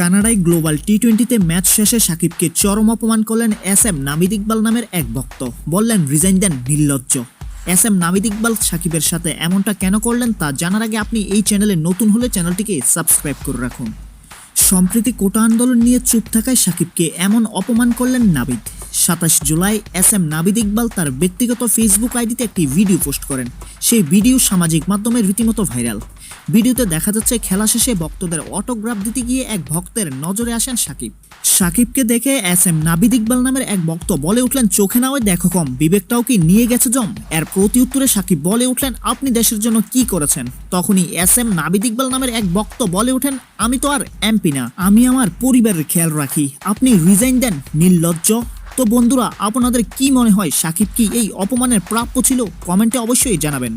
কানাডায় global টি-20তে match শেষে সাকিবকে চরম অপমান করলেন এস এম নাবিদ ইকবাল নামের এক ভক্ত। বললেন রিজাইন দেন নির্লজ্জ। এস এম নাবিদ ইকবাল সাকিবের সাথে এমনটা কেন করলেন তা জানার আগে আপনি এই চ্যানেলে নতুন হলে চ্যানেলটিকে সাবস্ক্রাইব করে রাখুন। সম্প্রতি কোটা আন্দোলন নিয়ে চুপ থাকায় সাকিবকে এমন অপমান করলেন নাবিদ। 27 জুলাই এস এম নাবিদ ইকবাল তার ব্যক্তিগত ফেসবুক আইডিতে একটি ভিডিও পোস্ট করেন। সেই ভিডিও সামাজিক মাধ্যমে রীতিমতো ভাইরাল। ভিডিওতে দেখা যাচ্ছে খেলা শেষে ভক্তদের অটোগ্রাফ দিতে গিয়ে এক ভক্তের নজরে আসেন সাকিব। সাকিবকে দেখে এস এম নাবিদ ইকবাল নামের এক ভক্ত বলে উঠলেন, চোখে না ওই দেখো কম, বিবেকটাও কি নিয়ে গেছে জম। এর প্রতি উত্তরে সাকিব বলে উঠলেন, আপনি দেশের জন্য কি করেছেন। তখনই এস এম নাবিদ ইকবাল নামের এক ভক্ত বলে ওঠেন, আমি তো আর এমপি না, আমি আমার পরিবারের খেয়াল রাখি, আপনি রিজাইন দেন নির্লজ্জ। তো বন্ধুরা, আপনাদের কি মনে হয় সাকিব কি এই অপমানের প্রাপ্য ছিল? কমেন্টে অবশ্যই জানাবেন।